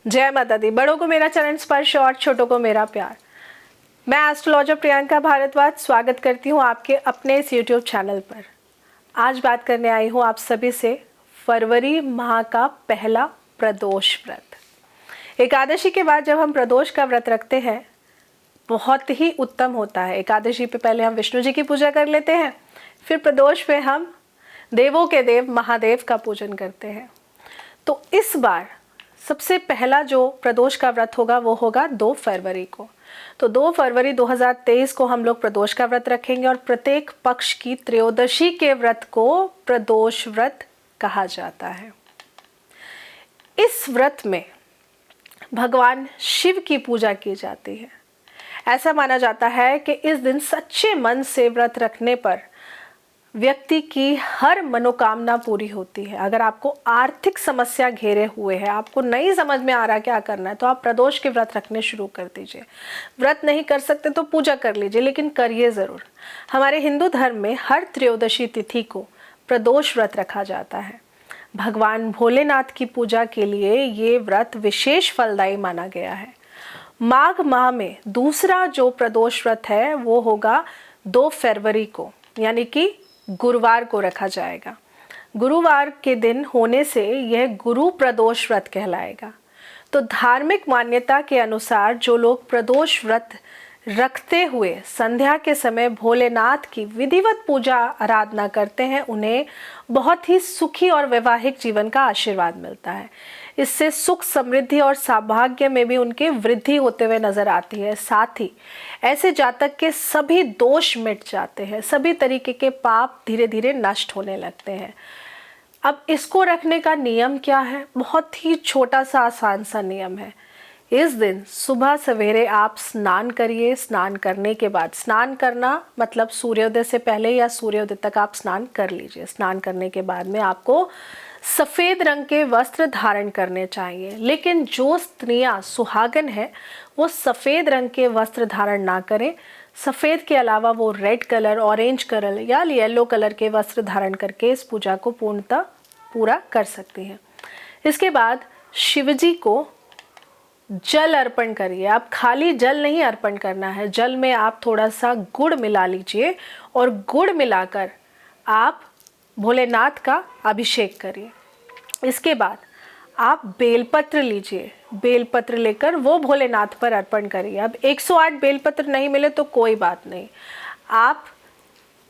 जय माता दी। बड़ों को मेरा चरण स्पर्श और छोटों को मेरा प्यार। मैं एस्ट्रोलॉजर प्रियंका भारद्वाज स्वागत करती हूँ आपके अपने इस यूट्यूब चैनल पर। आज बात करने आई हूँ आप सभी से फरवरी माह का पहला प्रदोष व्रत। एकादशी के बाद जब हम प्रदोष का व्रत रखते हैं बहुत ही उत्तम होता है। एकादशी पे पहले हम विष्णु जी की पूजा कर लेते हैं, फिर प्रदोष पे हम देवों के देव महादेव का पूजन करते हैं। तो इस बार सबसे पहला जो प्रदोष का व्रत होगा वो होगा 2 फरवरी को। तो 2 फरवरी 2023 को हम लोग प्रदोष का व्रत रखेंगे और प्रत्येक पक्ष की त्रयोदशी के व्रत को प्रदोष व्रत कहा जाता है। इस व्रत में भगवान शिव की पूजा की जाती है। ऐसा माना जाता है कि इस दिन सच्चे मन से व्रत रखने पर व्यक्ति की हर मनोकामना पूरी होती है। अगर आपको आर्थिक समस्या घेरे हुए है, आपको नहीं समझ में आ रहा क्या करना है, तो आप प्रदोष के व्रत रखने शुरू कर दीजिए। व्रत नहीं कर सकते तो पूजा कर लीजिए, लेकिन करिए ज़रूर। हमारे हिंदू धर्म में हर त्रयोदशी तिथि को प्रदोष व्रत रखा जाता है। भगवान भोलेनाथ की पूजा के लिए ये व्रत विशेष फलदायी माना गया है। माघ माह में दूसरा जो प्रदोष व्रत है वो होगा 2 फरवरी को, यानी कि गुरुवार को रखा जाएगा। गुरुवार के दिन होने से यह गुरु प्रदोष व्रत कहलाएगा। तो धार्मिक मान्यता के अनुसार जो लोग प्रदोष व्रत रखते हुए संध्या के समय भोलेनाथ की विधिवत पूजा आराधना करते हैं, उन्हें बहुत ही सुखी और वैवाहिक जीवन का आशीर्वाद मिलता है। इससे सुख समृद्धि और सौभाग्य में भी उनके वृद्धि होते हुए नजर आती है। साथ ही ऐसे जातक के सभी दोष मिट जाते हैं, सभी तरीके के पाप धीरे धीरे नष्ट होने लगते हैं। अब इसको रखने का नियम क्या है? बहुत ही छोटा सा आसान सा नियम है। इस दिन सुबह सवेरे आप स्नान करिए। स्नान करने के बाद, स्नान करना मतलब सूर्योदय से पहले या सूर्योदय तक आप स्नान कर लीजिए। स्नान करने के बाद में आपको सफ़ेद रंग के वस्त्र धारण करने चाहिए, लेकिन जो स्त्रियां सुहागन है वो सफ़ेद रंग के वस्त्र धारण ना करें। सफ़ेद के अलावा वो रेड कलर, ऑरेंज कलर या येलो कलर के वस्त्र धारण करके इस पूजा को पूर्णतः पूरा कर सकती हैं। इसके बाद शिवजी को जल अर्पण करिए। आप खाली जल नहीं अर्पण करना है, जल में आप थोड़ा सा गुड़ मिला लीजिए और गुड़ मिलाकर आप भोलेनाथ का अभिषेक करिए। इसके बाद आप बेलपत्र लीजिए। बेलपत्र लेकर वो भोलेनाथ पर अर्पण करिए। अब 108 बेलपत्र नहीं मिले तो कोई बात नहीं, आप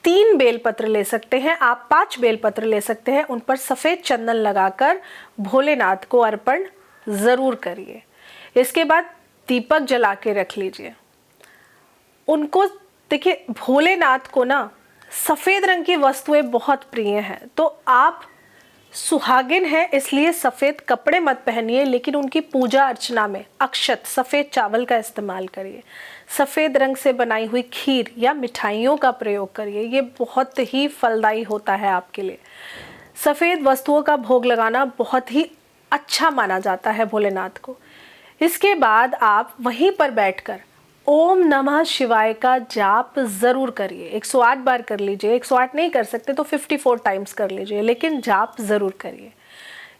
3 बेलपत्र ले सकते हैं, आप 5 बेलपत्र ले सकते हैं। उन पर सफ़ेद चंदन लगाकर भोलेनाथ को अर्पण ज़रूर करिए। इसके बाद दीपक जला के रख लीजिए। उनको देखिए, भोलेनाथ को ना सफ़ेद रंग की वस्तुएं बहुत प्रिय हैं। तो आप सुहागिन हैं इसलिए सफ़ेद कपड़े मत पहनिए, लेकिन उनकी पूजा अर्चना में अक्षत सफ़ेद चावल का इस्तेमाल करिए। सफ़ेद रंग से बनाई हुई खीर या मिठाइयों का प्रयोग करिए, ये बहुत ही फलदायी होता है आपके लिए। सफ़ेद वस्तुओं का भोग लगाना बहुत ही अच्छा माना जाता है भोलेनाथ को। इसके बाद आप वहीं पर बैठकर ओम नमः शिवाय का जाप ज़रूर करिए। 108 बार कर लीजिए, 108 नहीं कर सकते तो 54 टाइम्स कर लीजिए, लेकिन जाप ज़रूर करिए।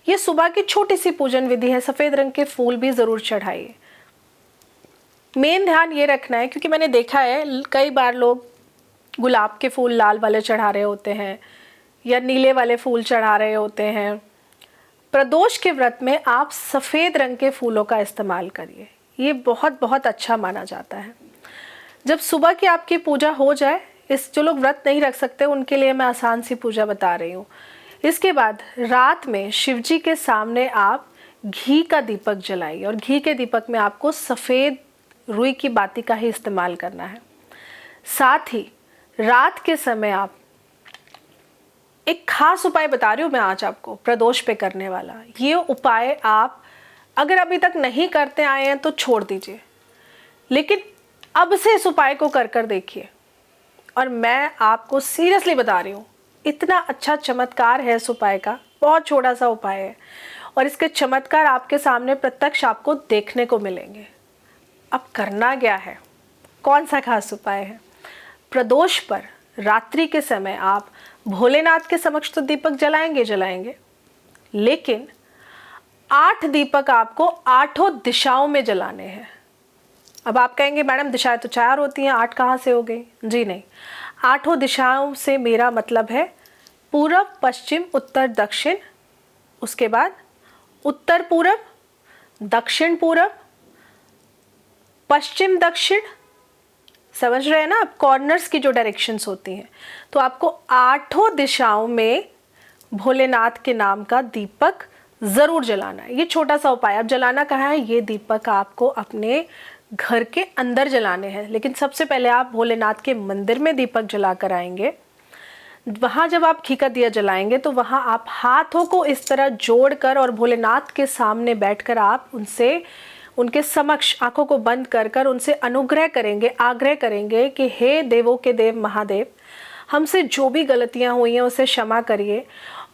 ये सुबह की छोटी सी पूजन विधि है। सफ़ेद रंग के फूल भी ज़रूर चढ़ाइए। मेन ध्यान ये रखना है, क्योंकि मैंने देखा है कई बार लोग गुलाब के फूल लाल वाले चढ़ा रहे होते हैं या नीले वाले फूल चढ़ा रहे होते हैं। प्रदोष के व्रत में आप सफ़ेद रंग के फूलों का इस्तेमाल करिए, ये बहुत बहुत अच्छा माना जाता है। जब सुबह की आपकी पूजा हो जाए, इस जो लोग व्रत नहीं रख सकते उनके लिए मैं आसान सी पूजा बता रही हूँ। इसके बाद रात में शिवजी के सामने आप घी का दीपक जलाइए और घी के दीपक में आपको सफ़ेद रुई की बाती का ही इस्तेमाल करना है। साथ ही रात के समय आप एक खास उपाय बता रही हूँ मैं आज आपको प्रदोष पे करने वाला। ये उपाय आप अगर अभी तक नहीं करते आए हैं तो छोड़ दीजिए, लेकिन अब से इस उपाय को कर कर देखिए। और मैं आपको सीरियसली बता रही हूँ, इतना अच्छा चमत्कार है इस उपाय का। बहुत छोटा सा उपाय है और इसके चमत्कार आपके सामने प्रत्यक्ष आपको देखने को मिलेंगे। अब करना क्या है, कौन सा खास उपाय है? प्रदोष पर रात्रि के समय आप भोलेनाथ के समक्ष तो दीपक जलाएंगे, लेकिन 8 दीपक आपको 8 दिशाओं में जलाने हैं। अब आप कहेंगे मैडम दिशाएं तो 4 होती हैं, 8 कहाँ से हो गई? जी नहीं, 8 दिशाओं से मेरा मतलब है पूर्व, पश्चिम, उत्तर, दक्षिण, उसके बाद उत्तर पूर्व, दक्षिण पूर्व, पश्चिम दक्षिण। समझ रहे हैं ना आप? कॉर्नर्स की जो डायरेक्शंस होती हैं। तो आपको 8 दिशाओं में भोलेनाथ के नाम का दीपक ज़रूर जलाना है। ये छोटा सा उपाय। अब जलाना कहाँ है? ये दीपक आपको अपने घर के अंदर जलाने हैं, लेकिन सबसे पहले आप भोलेनाथ के मंदिर में दीपक जला कर आएंगे। वहाँ जब आप घी का दिया जलाएंगे तो वहाँ आप हाथों को इस तरह जोड़कर और भोलेनाथ के सामने बैठकर आप उनसे, उनके समक्ष आंखों को बंद कर कर उनसे अनुग्रह करेंगे, आग्रह करेंगे कि हे देवों के देव महादेव, हमसे जो भी गलतियाँ हुई हैं उसे क्षमा करिए,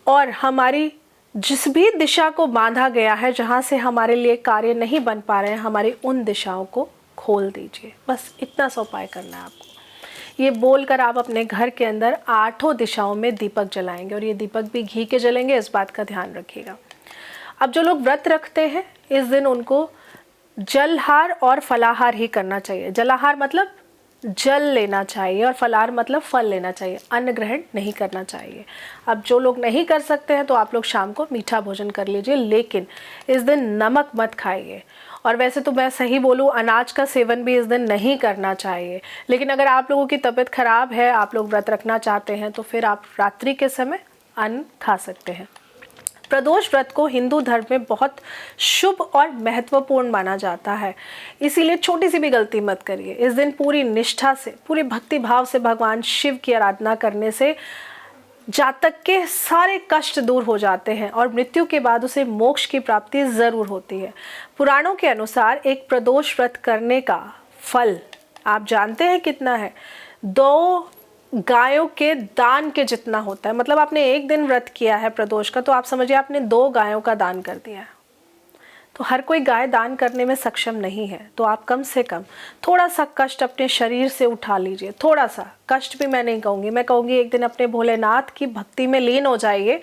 और हमारी जिस भी दिशा को बांधा गया है, जहाँ से हमारे लिए कार्य नहीं बन पा रहे हैं, हमारी उन दिशाओं को खोल दीजिए। बस इतना सा उपाय करना है आपको। ये बोलकर आप अपने घर के अंदर 8 दिशाओं में दीपक जलाएंगे, और ये दीपक भी घी के जलेंगे, इस बात का ध्यान रखिएगा। अब जो लोग व्रत रखते हैं इस दिन उनको जलहार और फलाहार ही करना चाहिए। जलाहार मतलब जल लेना चाहिए और फलाहार मतलब फल लेना चाहिए, अन्न ग्रहण नहीं करना चाहिए। अब जो लोग नहीं कर सकते हैं तो आप लोग शाम को मीठा भोजन कर लीजिए, लेकिन इस दिन नमक मत खाइए। और वैसे तो मैं सही बोलूँ, अनाज का सेवन भी इस दिन नहीं करना चाहिए, लेकिन अगर आप लोगों की तबीयत खराब है, आप लोग व्रत रखना चाहते हैं, तो फिर आप रात्रि के समय अन्न खा सकते हैं। प्रदोष व्रत को हिंदू धर्म में बहुत शुभ और महत्वपूर्ण माना जाता है, इसीलिए छोटी सी भी गलती मत करिए। इस दिन पूरी निष्ठा से, पूरे भक्ति भाव से भगवान शिव की आराधना करने से जातक के सारे कष्ट दूर हो जाते हैं और मृत्यु के बाद उसे मोक्ष की प्राप्ति ज़रूर होती है। पुराणों के अनुसार एक प्रदोष व्रत करने का फल आप जानते हैं कितना है? 2 गायों के दान के जितना होता है। मतलब आपने एक दिन व्रत किया है प्रदोष का, तो आप समझिए आपने 2 गायों का दान कर दिया है। तो हर कोई गाय दान करने में सक्षम नहीं है, तो आप कम से कम थोड़ा सा कष्ट अपने शरीर से उठा लीजिए। थोड़ा सा कष्ट भी मैं नहीं कहूँगी, मैं कहूँगी एक दिन अपने भोलेनाथ की भक्ति में लीन हो जाइए।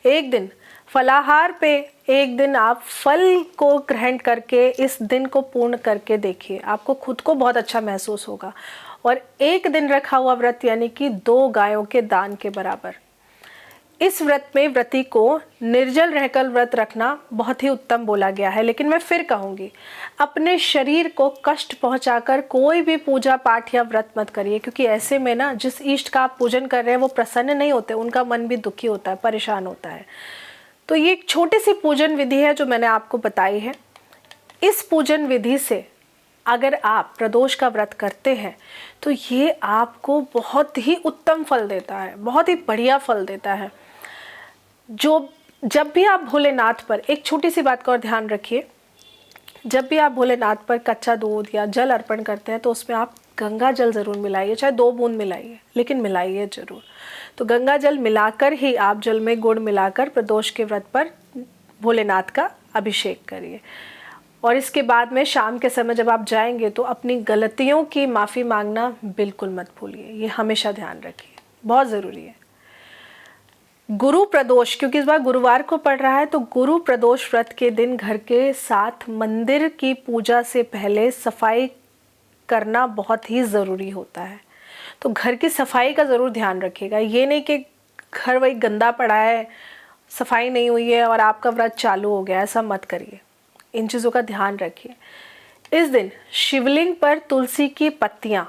एक दिन फलाहार पे, एक दिन आप फल को ग्रहण करके इस दिन को पूर्ण करके देखिए, आपको खुद को बहुत अच्छा महसूस होगा। और एक दिन रखा हुआ व्रत यानी कि 2 गायों के दान के बराबर। इस व्रत में व्रती को निर्जल रहकर व्रत रखना बहुत ही उत्तम बोला गया है, लेकिन मैं फिर कहूँगी अपने शरीर को कष्ट पहुँचाकर कोई भी पूजा पाठ या व्रत मत करिए, क्योंकि ऐसे में ना जिस इष्ट का आप पूजन कर रहे हैं वो प्रसन्न नहीं होते, उनका मन भी दुखी होता है, परेशान होता है। तो ये एक छोटी सी पूजन विधि है जो मैंने आपको बताई है। इस पूजन विधि से अगर आप प्रदोष का व्रत करते हैं तो ये आपको बहुत ही उत्तम फल देता है, बहुत ही बढ़िया फल देता है। जब भी आप भोलेनाथ पर, एक छोटी सी बात का और ध्यान रखिए, जब भी आप भोलेनाथ पर कच्चा दूध या जल अर्पण करते हैं तो उसमें आप गंगा जल ज़रूर मिलाइए, चाहे 2 बूंद मिलाइए, लेकिन मिलाइए ज़रूर। तो गंगा जल मिलाकर ही आप जल में गुड़ मिलाकर प्रदोष के व्रत पर भोलेनाथ का अभिषेक करिए। और इसके बाद में शाम के समय जब आप जाएंगे तो अपनी गलतियों की माफ़ी मांगना बिल्कुल मत भूलिए, ये हमेशा ध्यान रखिए, बहुत ज़रूरी है। गुरु प्रदोष, क्योंकि इस बार गुरुवार को पड़ रहा है, तो गुरु प्रदोष व्रत के दिन घर के साथ मंदिर की पूजा से पहले सफाई करना बहुत ही ज़रूरी होता है। तो घर की सफाई का ज़रूर ध्यान रखिएगा। ये नहीं कि घर वही गंदा पड़ा है, सफाई नहीं हुई है और आपका व्रत चालू हो गया, ऐसा मत करिए। इन चीज़ों का ध्यान रखिए। इस दिन शिवलिंग पर तुलसी की पत्तियां,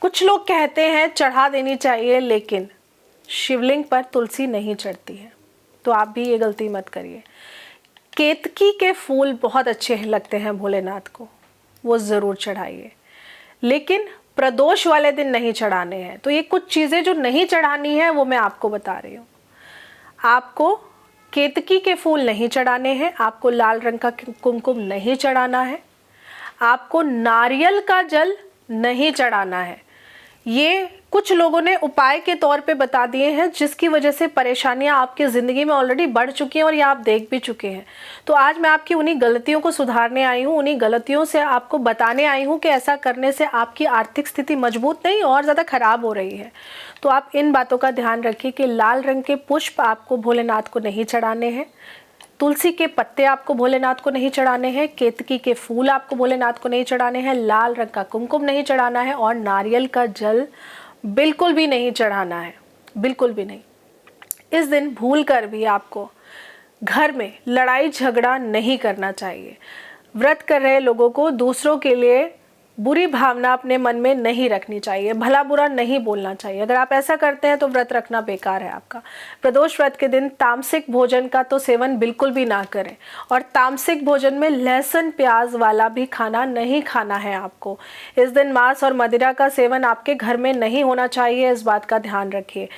कुछ लोग कहते हैं चढ़ा देनी चाहिए, लेकिन शिवलिंग पर तुलसी नहीं चढ़ती है, तो आप भी ये गलती मत करिए। केतकी के फूल बहुत अच्छे लगते हैं भोलेनाथ को, वो ज़रूर चढ़ाइए, लेकिन प्रदोष वाले दिन नहीं चढ़ाने हैं। तो ये कुछ चीज़ें जो नहीं चढ़ानी है वो मैं आपको बता रही हूँ। आपको केतकी के फूल नहीं चढ़ाने हैं, आपको लाल रंग का कुमकुम नहीं चढ़ाना है, आपको नारियल का जल नहीं चढ़ाना है। ये कुछ लोगों ने उपाय के तौर पे बता दिए हैं, जिसकी वजह से परेशानियां आपकी ज़िंदगी में ऑलरेडी बढ़ चुकी हैं और ये आप देख भी चुके हैं। तो आज मैं आपकी उन्हीं गलतियों को सुधारने आई हूँ, उन्हीं गलतियों से आपको बताने आई हूँ कि ऐसा करने से आपकी आर्थिक स्थिति मजबूत नहीं और ज़्यादा ख़राब हो रही है। तो आप इन बातों का ध्यान रखिए कि लाल रंग के पुष्प आपको भोलेनाथ को नहीं चढ़ाने हैं, तुलसी के पत्ते आपको भोलेनाथ को नहीं चढ़ाने हैं, केतकी के फूल आपको भोलेनाथ को नहीं चढ़ाने हैं, लाल रंग का कुमकुम नहीं चढ़ाना है और नारियल का जल बिल्कुल भी नहीं चढ़ाना है, बिल्कुल भी नहीं। इस दिन भूल कर भी आपको घर में लड़ाई झगड़ा नहीं करना चाहिए। व्रत कर रहे लोगों को दूसरों के लिए बुरी भावना अपने मन में नहीं रखनी चाहिए, भला बुरा नहीं बोलना चाहिए। अगर आप ऐसा करते हैं तो व्रत रखना बेकार है आपका। प्रदोष व्रत के दिन तामसिक भोजन का तो सेवन बिल्कुल भी ना करें और तामसिक भोजन में लहसुन प्याज वाला भी खाना नहीं खाना है आपको। इस दिन मांस और मदिरा का सेवन आपके घर में नहीं होना चाहिए, इस बात का ध्यान रखिए।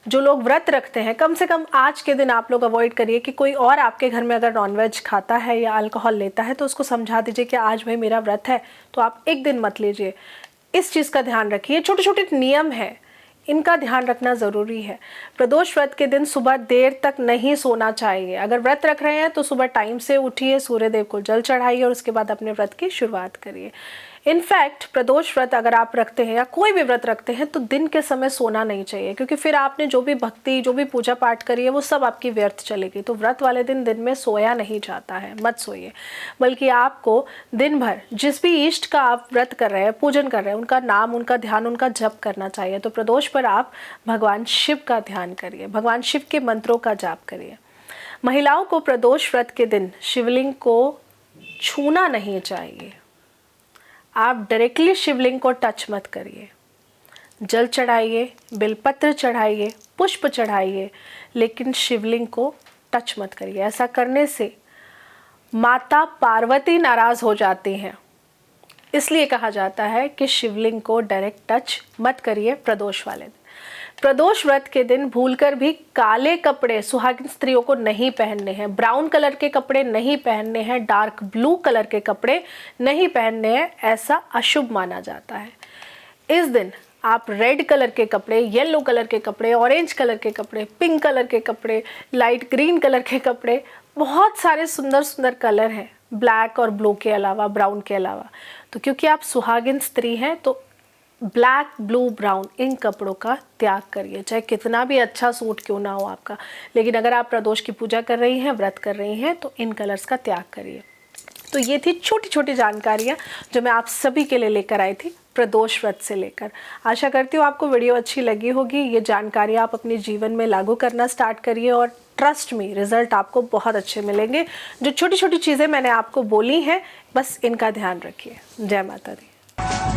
जो लोग व्रत रखते हैं कम से कम आज के दिन आप लोग अवॉइड करिए कि कोई और आपके घर में अगर नॉनवेज खाता है या अल्कोहल लेता है तो उसको समझा दीजिए कि आज भाई मेरा व्रत है तो आप एक दिन मत लीजिए। इस चीज़ का ध्यान रखिए। छोटे छोटे नियम हैं, इनका ध्यान रखना ज़रूरी है। प्रदोष व्रत के दिन सुबह देर तक नहीं सोना चाहिए। अगर व्रत रख रहे हैं तो सुबह टाइम से उठिए, सूर्यदेव को जल चढ़ाइए और उसके बाद अपने व्रत की शुरुआत करिए। इनफैक्ट प्रदोष व्रत अगर आप रखते हैं या कोई भी व्रत रखते हैं तो दिन के समय सोना नहीं चाहिए, क्योंकि फिर आपने जो भी भक्ति जो भी पूजा पाठ करी है वो सब आपकी व्यर्थ चलेगी। तो व्रत वाले दिन में सोया नहीं जाता है, मत सोइए। बल्कि आपको दिन भर जिस भी इष्ट का आप व्रत कर रहे हैं, पूजन कर रहे हैं, उनका नाम, उनका ध्यान, उनका जप करना चाहिए। तो प्रदोष पर आप भगवान शिव का ध्यान करिए, भगवान शिव के मंत्रों का जाप करिए। महिलाओं को प्रदोष व्रत के दिन शिवलिंग को छूना नहीं चाहिए। आप डायरेक्टली शिवलिंग को टच मत करिए। जल चढ़ाइए, बेलपत्र चढ़ाइए, पुष्प चढ़ाइए, लेकिन शिवलिंग को टच मत करिए। ऐसा करने से माता पार्वती नाराज हो जाती हैं। इसलिए कहा जाता है कि शिवलिंग को डायरेक्ट टच मत करिए प्रदोष वाले दिन। प्रदोष व्रत के दिन भूलकर भी काले कपड़े सुहागिन स्त्रियों को नहीं पहनने हैं, ब्राउन कलर के कपड़े नहीं पहनने हैं, डार्क ब्लू कलर के कपड़े नहीं पहनने हैं, ऐसा अशुभ माना जाता है। इस दिन आप रेड कलर के कपड़े, येलो कलर के कपड़े, ऑरेंज कलर के कपड़े, पिंक कलर के कपड़े, लाइट ग्रीन कलर के कपड़े, बहुत सारे सुंदर सुंदर कलर हैं ब्लैक और ब्लू के अलावा, ब्राउन के अलावा। तो क्योंकि आप सुहागिन स्त्री हैं तो ब्लैक, ब्लू, ब्राउन इन कपड़ों का त्याग करिए, चाहे कितना भी अच्छा सूट क्यों ना हो आपका। लेकिन अगर आप प्रदोष की पूजा कर रही हैं, व्रत कर रही हैं, तो इन कलर्स का त्याग करिए। तो ये थी छोटी छोटी जानकारियाँ जो मैं आप सभी के लिए लेकर आई थी प्रदोष व्रत से लेकर। आशा करती हूँ आपको वीडियो अच्छी लगी होगी। ये जानकारियाँ आप अपने जीवन में लागू करना स्टार्ट करिए और ट्रस्ट मी, रिजल्ट आपको बहुत अच्छे मिलेंगे। जो छोटी छोटी चीज़ें मैंने आपको बोली हैं, बस इनका ध्यान रखिए। जय माता दी।